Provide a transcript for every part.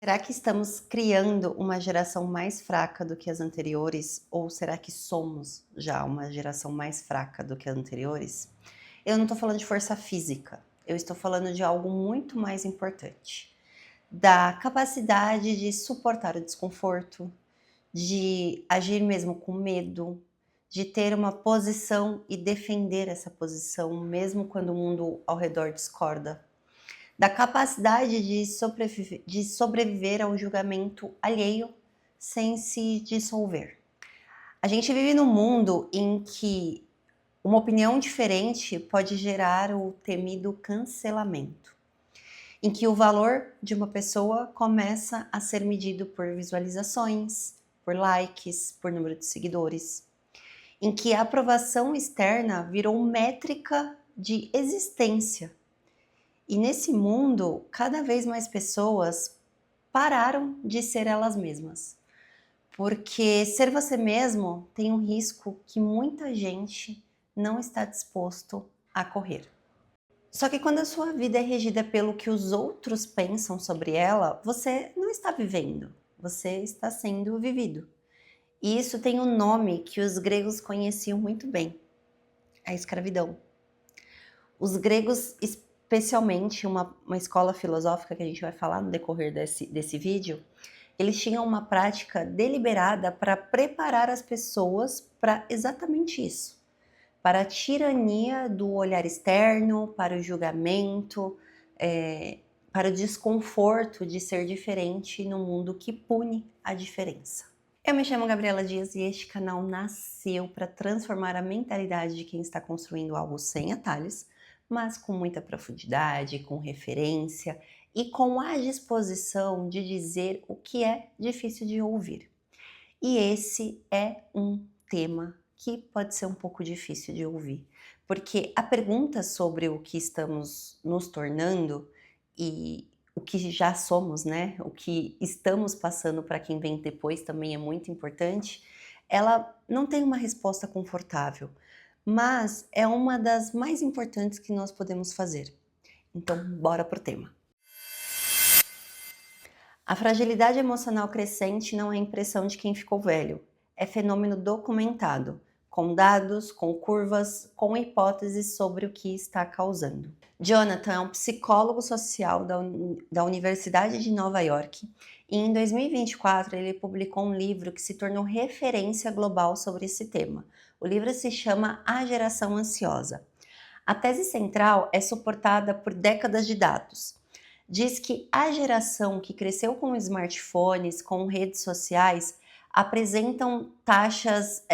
Será que estamos criando uma geração mais fraca do que as anteriores? Ou será que somos já uma geração mais fraca do que as anteriores? Eu não estou falando de força física, eu estou falando de algo muito mais importante. Da capacidade de suportar o desconforto, de agir mesmo com medo, de ter uma posição e defender essa posição, mesmo quando o mundo ao redor discorda, da capacidade de sobreviver ao julgamento alheio sem se dissolver. A gente vive num mundo em que uma opinião diferente pode gerar o temido cancelamento, em que o valor de uma pessoa começa a ser medido por visualizações, por likes, por número de seguidores, em que a aprovação externa virou métrica de existência. E nesse mundo, cada vez mais pessoas pararam de ser elas mesmas. Porque ser você mesmo tem um risco que muita gente não está disposto a correr. Só que quando a sua vida é regida pelo que os outros pensam sobre ela, você não está vivendo, você está sendo vivido. E isso tem um nome que os gregos conheciam muito bem: a escravidão. Os gregos, especialmente uma escola filosófica que a gente vai falar no decorrer desse vídeo, eles tinham uma prática deliberada para preparar as pessoas para exatamente isso, para a tirania do olhar externo, para o julgamento, para o desconforto de ser diferente no mundo que pune a diferença. Eu me chamo Gabriela Dias e este canal nasceu para transformar a mentalidade de quem está construindo algo sem atalhos, mas com muita profundidade, com referência e com a disposição de dizer o que é difícil de ouvir. E esse é um tema que pode ser um pouco difícil de ouvir, porque a pergunta sobre o que estamos nos tornando e o que já somos, né? O que estamos passando para quem vem depois também é muito importante. Ela não tem uma resposta confortável, mas é uma das mais importantes que nós podemos fazer. Então, bora pro tema. A fragilidade emocional crescente não é impressão de quem ficou velho, é fenômeno documentado, com dados, com curvas, com hipóteses sobre o que está causando. Jonathan é um psicólogo social da Universidade de Nova York e em 2024 ele publicou um livro que se tornou referência global sobre esse tema. O livro se chama A Geração Ansiosa. A tese central é suportada por décadas de dados. Diz que a geração que cresceu com smartphones, com redes sociais, apresentam taxas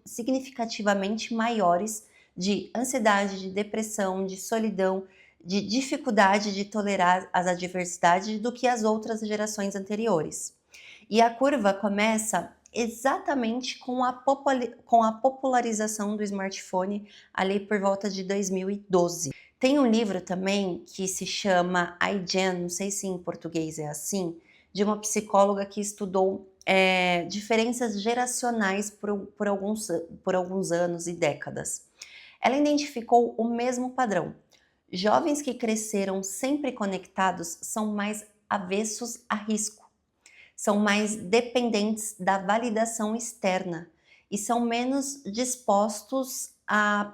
significativamente maiores de ansiedade, de depressão, de solidão, de dificuldade de tolerar as adversidades do que as outras gerações anteriores. E a curva começa exatamente com a popularização do smartphone ali por volta de 2012. Tem um livro também que se chama iGen, não sei se em português é assim, de uma psicóloga que estudou diferenças geracionais por alguns anos e décadas. Ela identificou o mesmo padrão. Jovens que cresceram sempre conectados são mais avessos a risco, são mais dependentes da validação externa e são menos dispostos a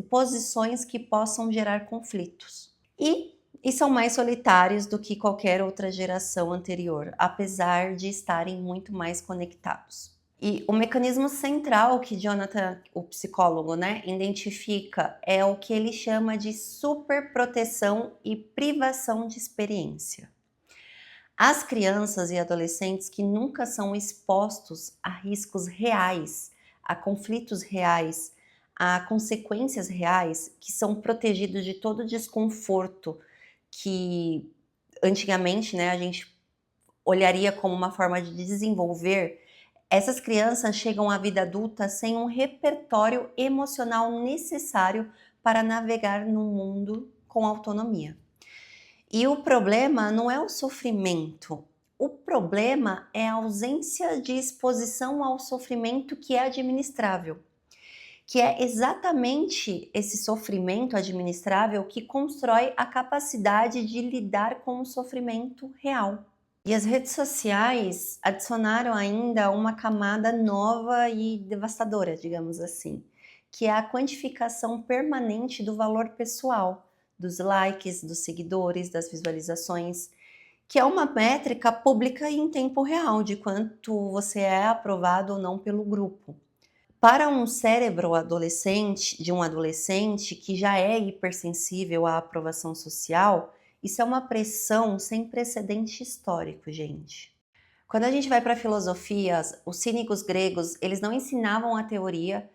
posições que possam gerar conflitos. E são mais solitários do que qualquer outra geração anterior, apesar de estarem muito mais conectados. E o mecanismo central que Jonathan, o psicólogo, identifica é o que ele chama de superproteção e privação de experiência. As crianças e adolescentes que nunca são expostos a riscos reais, a conflitos reais, a consequências reais, que são protegidos de todo o desconforto que antigamente, a gente olharia como uma forma de desenvolver, essas crianças chegam à vida adulta sem um repertório emocional necessário para navegar no mundo com autonomia. E o problema não é o sofrimento, o problema é a ausência de exposição ao sofrimento que é administrável, que é exatamente esse sofrimento administrável que constrói a capacidade de lidar com o sofrimento real. E as redes sociais adicionaram ainda uma camada nova e devastadora, digamos assim, que é a quantificação permanente do valor pessoal, dos likes, dos seguidores, das visualizações, que é uma métrica pública e em tempo real de quanto você é aprovado ou não pelo grupo. Para um cérebro adolescente, de um adolescente que já é hipersensível à aprovação social, isso é uma pressão sem precedente histórico, gente. Quando a gente vai para a filosofia, os cínicos gregos, eles não ensinavam a teoria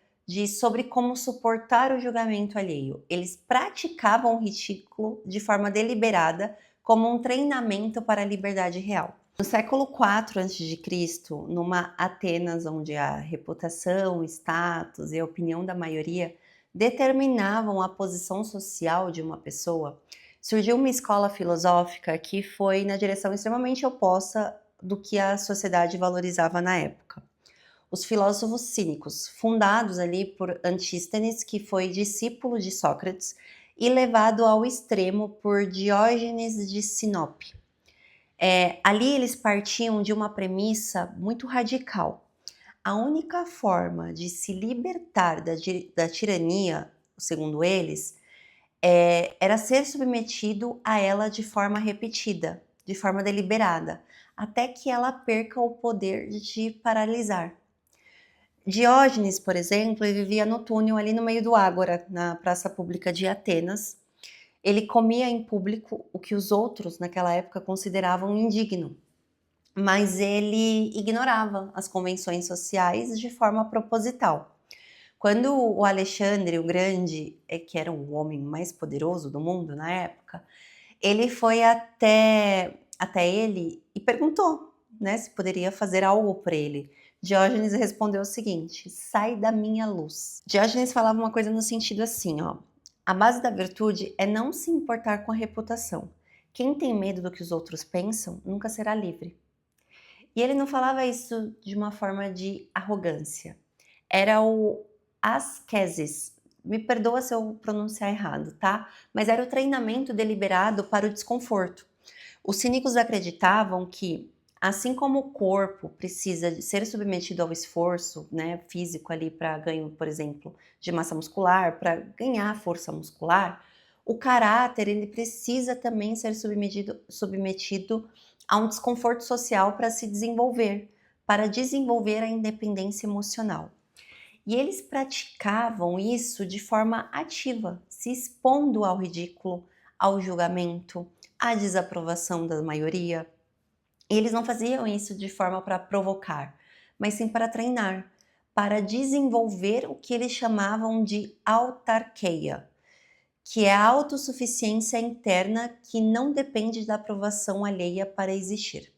sobre como suportar o julgamento alheio. Eles praticavam o ridículo de forma deliberada como um treinamento para a liberdade real. No século IV a.C., numa Atenas onde a reputação, status e a opinião da maioria determinavam a posição social de uma pessoa, surgiu uma escola filosófica que foi na direção extremamente oposta do que a sociedade valorizava na época. Os filósofos cínicos, fundados ali por Antístenes, que foi discípulo de Sócrates e levado ao extremo por Diógenes de Sinope. Ali eles partiam de uma premissa muito radical. A única forma de se libertar da tirania, segundo eles, era ser submetido a ela de forma repetida, de forma deliberada, até que ela perca o poder de te paralisar. Diógenes, por exemplo, ele vivia no túnel ali no meio do Ágora, na praça pública de Atenas. Ele comia em público o que os outros naquela época consideravam indigno, mas ele ignorava as convenções sociais de forma proposital. Quando o Alexandre o Grande, que era o homem mais poderoso do mundo na época, ele foi até ele e perguntou, né, se poderia fazer algo por ele. Diógenes respondeu o seguinte: sai da minha luz. Diógenes falava uma coisa no sentido assim, ó: a base da virtude é não se importar com a reputação. Quem tem medo do que os outros pensam nunca será livre. E ele não falava isso de uma forma de arrogância. Era o ascesis. Me perdoa se eu pronunciar errado, tá? Mas era o treinamento deliberado para o desconforto. Os cínicos acreditavam que, assim como o corpo precisa de ser submetido ao esforço, né, físico ali para ganho, por exemplo, de massa muscular, para ganhar força muscular, o caráter ele precisa também ser submetido a um desconforto social para se desenvolver, para desenvolver a independência emocional. E eles praticavam isso de forma ativa, se expondo ao ridículo, ao julgamento, à desaprovação da maioria. E eles não faziam isso de forma para provocar, mas sim para treinar, para desenvolver o que eles chamavam de autarqueia, que é a autossuficiência interna que não depende da aprovação alheia para existir.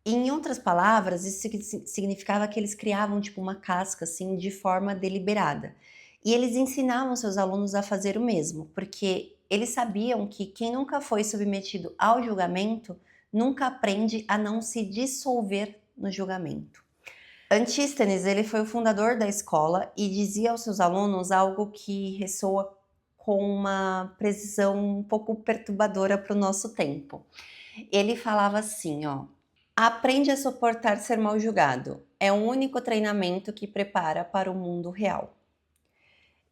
Em outras palavras, isso significava que eles criavam tipo uma casca assim de forma deliberada. E eles ensinavam seus alunos a fazer o mesmo, porque eles sabiam que quem nunca foi submetido ao julgamento nunca aprende a não se dissolver no julgamento. Antístenes, ele foi o fundador da escola e dizia aos seus alunos algo que ressoa com uma precisão um pouco perturbadora para o nosso tempo. Ele falava assim, ó: aprende a suportar ser mal julgado. É o único treinamento que prepara para o mundo real.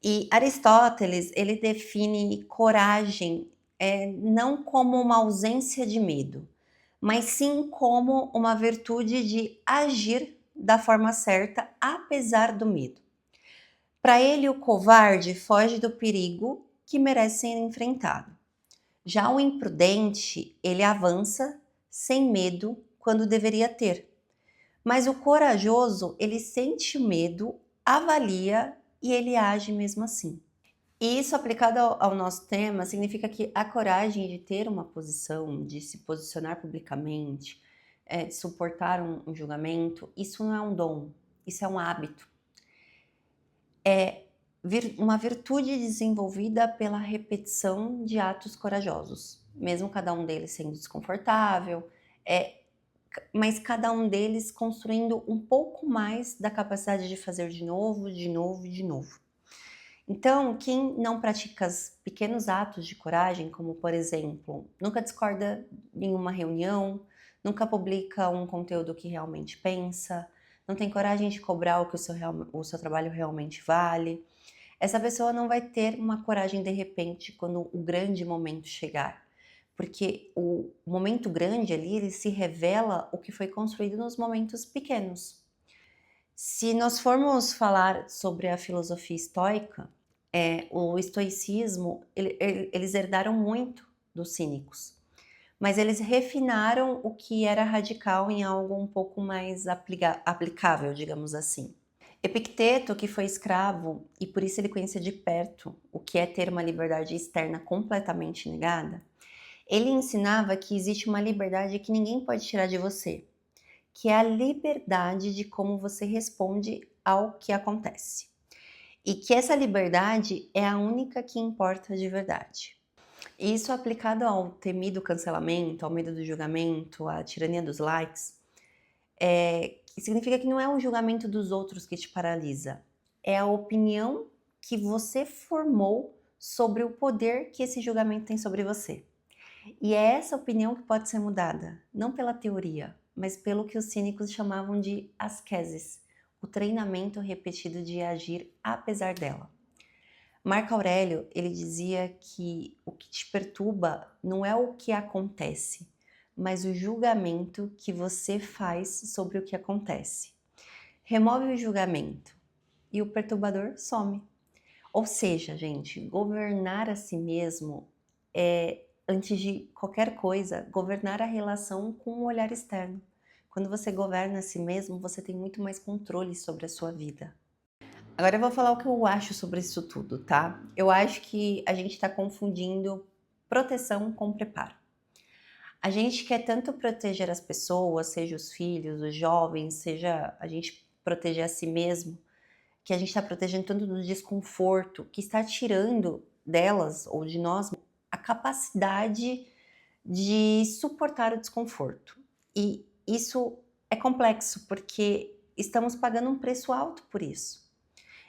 E Aristóteles, ele define coragem não como uma ausência de medo, mas sim como uma virtude de agir da forma certa, apesar do medo. Para ele, o covarde foge do perigo que merece ser enfrentado. Já o imprudente, ele avança sem medo quando deveria ter. Mas o corajoso, ele sente o medo, avalia e ele age mesmo assim. E isso aplicado ao nosso tema significa que a coragem de ter uma posição, de se posicionar publicamente, de suportar um julgamento, isso não é um dom, isso é um hábito. É uma virtude desenvolvida pela repetição de atos corajosos, mesmo cada um deles sendo desconfortável, mas cada um deles construindo um pouco mais da capacidade de fazer de novo, de novo e de novo. Então, quem não pratica os pequenos atos de coragem, como por exemplo, nunca discorda em uma reunião, nunca publica um conteúdo que realmente pensa, não tem coragem de cobrar o que o seu trabalho realmente vale, essa pessoa não vai ter uma coragem de repente quando o grande momento chegar. Porque o momento grande ali, ele se revela o que foi construído nos momentos pequenos. Se nós formos falar sobre a filosofia estoica, o estoicismo, eles herdaram muito dos cínicos, mas eles refinaram o que era radical em algo um pouco mais aplicável, digamos assim. Epicteto, que foi escravo e por isso ele conhecia de perto o que é ter uma liberdade externa completamente negada, ele ensinava que existe uma liberdade que ninguém pode tirar de você, que é a liberdade de como você responde ao que acontece. E que essa liberdade é a única que importa de verdade. E isso aplicado ao temido cancelamento, ao medo do julgamento, à tirania dos likes, significa que não é o julgamento dos outros que te paralisa, é a opinião que você formou sobre o poder que esse julgamento tem sobre você. E é essa opinião que pode ser mudada, não pela teoria, mas pelo que os cínicos chamavam de ascesis, o treinamento repetido de agir apesar dela. Marco Aurélio, ele dizia que o que te perturba não é o que acontece, mas o julgamento que você faz sobre o que acontece. Remove o julgamento e o perturbador some. Ou seja, gente, governar a si mesmo é, antes de qualquer coisa, governar a relação com o olhar externo. Quando você governa a si mesmo, você tem muito mais controle sobre a sua vida. Agora eu vou falar o que eu acho sobre isso tudo, tá? Eu acho que a gente está confundindo proteção com preparo. A gente quer tanto proteger as pessoas, seja os filhos, os jovens, seja a gente proteger a si mesmo, que a gente está protegendo tanto do desconforto, que está tirando delas ou de nós a capacidade de suportar o desconforto. E isso é complexo, porque estamos pagando um preço alto por isso.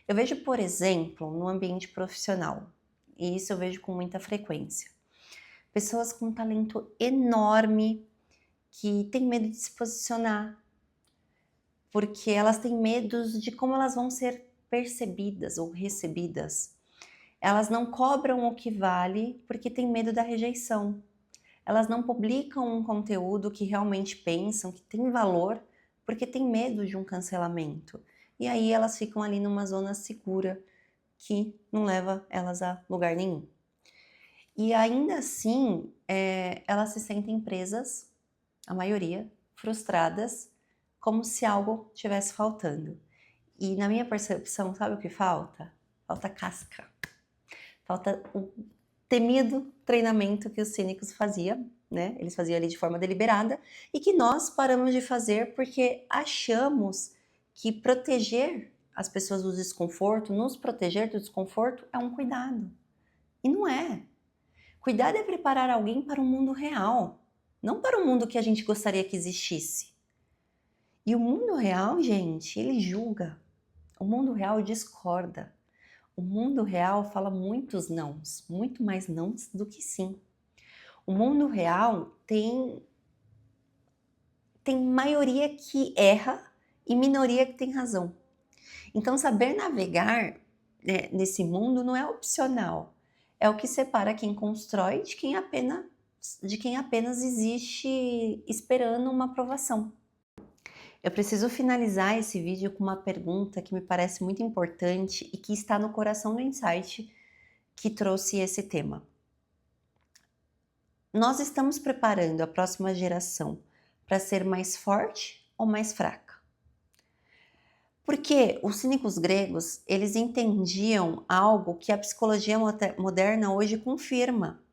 Eu vejo, por exemplo, no ambiente profissional, e isso eu vejo com muita frequência, pessoas com um talento enorme que têm medo de se posicionar, porque elas têm medos de como elas vão ser percebidas ou recebidas. Elas não cobram o que vale porque têm medo da rejeição. Elas não publicam um conteúdo que realmente pensam, que tem valor, porque têm medo de um cancelamento. E aí elas ficam ali numa zona segura que não leva elas a lugar nenhum. E ainda assim, elas se sentem presas, a maioria, frustradas, como se algo tivesse faltando. E na minha percepção, sabe o que falta? Falta casca. Falta o temido treinamento que os cínicos faziam, né? Eles faziam ali de forma deliberada e que nós paramos de fazer porque achamos que proteger as pessoas do desconforto, nos proteger do desconforto é um cuidado. E não é. Cuidado é preparar alguém para o mundo real, não para o mundo que a gente gostaria que existisse. E o mundo real, gente, ele julga. O mundo real discorda. O mundo real fala muitos nãos, muito mais nãos do que sim. O mundo real tem maioria que erra e minoria que tem razão. Então, saber navegar, né, nesse mundo não é opcional. É o que separa quem constrói de quem apenas existe esperando uma aprovação. Eu preciso finalizar esse vídeo com uma pergunta que me parece muito importante e que está no coração do insight que trouxe esse tema. Nós estamos preparando a próxima geração para ser mais forte ou mais fraca? Porque os cínicos gregos, eles entendiam algo que a psicologia moderna hoje confirma,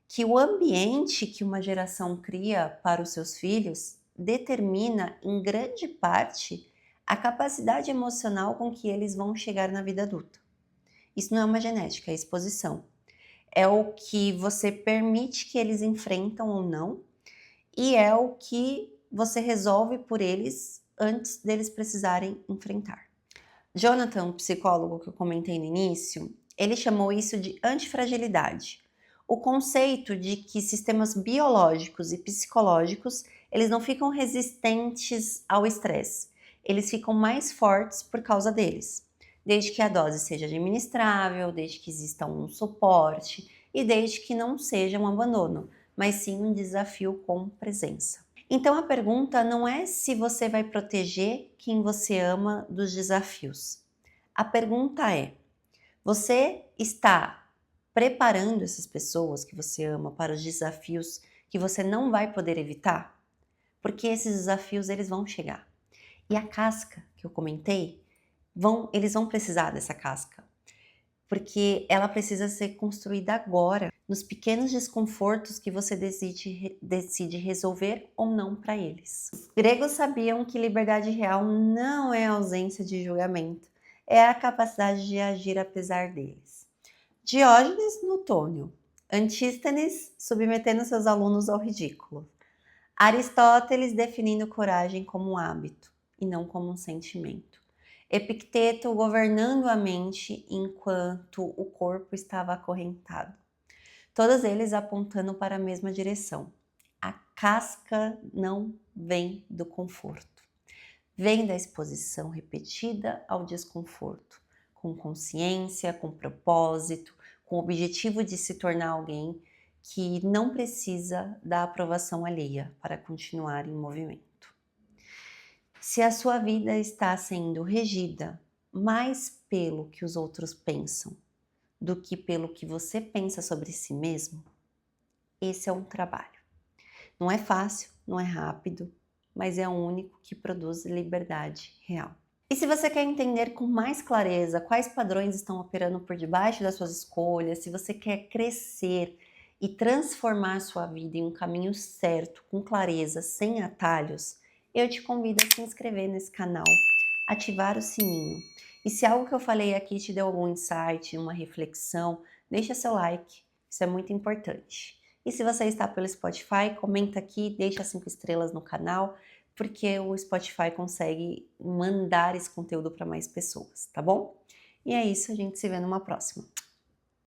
que o ambiente que uma geração cria para os seus filhos determina, em grande parte, a capacidade emocional com que eles vão chegar na vida adulta. Isso não é uma genética, é exposição. É o que você permite que eles enfrentam ou não, e é o que você resolve por eles antes deles precisarem enfrentar. Jonathan, o psicólogo que eu comentei no início, ele chamou isso de antifragilidade. O conceito de que sistemas biológicos e psicológicos, eles não ficam resistentes ao estresse. Eles ficam mais fortes por causa deles. Desde que a dose seja administrável, desde que exista um suporte e desde que não seja um abandono, mas sim um desafio com presença. Então a pergunta não é se você vai proteger quem você ama dos desafios. A pergunta é: você está preparando essas pessoas que você ama para os desafios que você não vai poder evitar? Porque esses desafios eles vão chegar. E a casca que eu comentei, eles vão precisar dessa casca, porque ela precisa ser construída agora, nos pequenos desconfortos que você decide resolver ou não para eles. Os gregos sabiam que liberdade real não é a ausência de julgamento, é a capacidade de agir apesar deles. Diógenes no túnel, Antístenes submetendo seus alunos ao ridículo, Aristóteles definindo coragem como um hábito e não como um sentimento. Epicteto governando a mente enquanto o corpo estava acorrentado. Todos eles apontando para a mesma direção. A casca não vem do conforto. Vem da exposição repetida ao desconforto, com consciência, com propósito, com o objetivo de se tornar alguém que não precisa da aprovação alheia para continuar em movimento. Se a sua vida está sendo regida mais pelo que os outros pensam do que pelo que você pensa sobre si mesmo, esse é um trabalho. Não é fácil, não é rápido, mas é o único que produz liberdade real. E se você quer entender com mais clareza quais padrões estão operando por debaixo das suas escolhas, se você quer crescer e transformar sua vida em um caminho certo, com clareza, sem atalhos, eu te convido a se inscrever nesse canal, ativar o sininho. E se algo que eu falei aqui te deu algum insight, uma reflexão, deixa seu like, isso é muito importante. E se você está pelo Spotify, comenta aqui, deixa 5 estrelas no canal, porque o Spotify consegue mandar esse conteúdo para mais pessoas, tá bom? E é isso, a gente se vê numa próxima.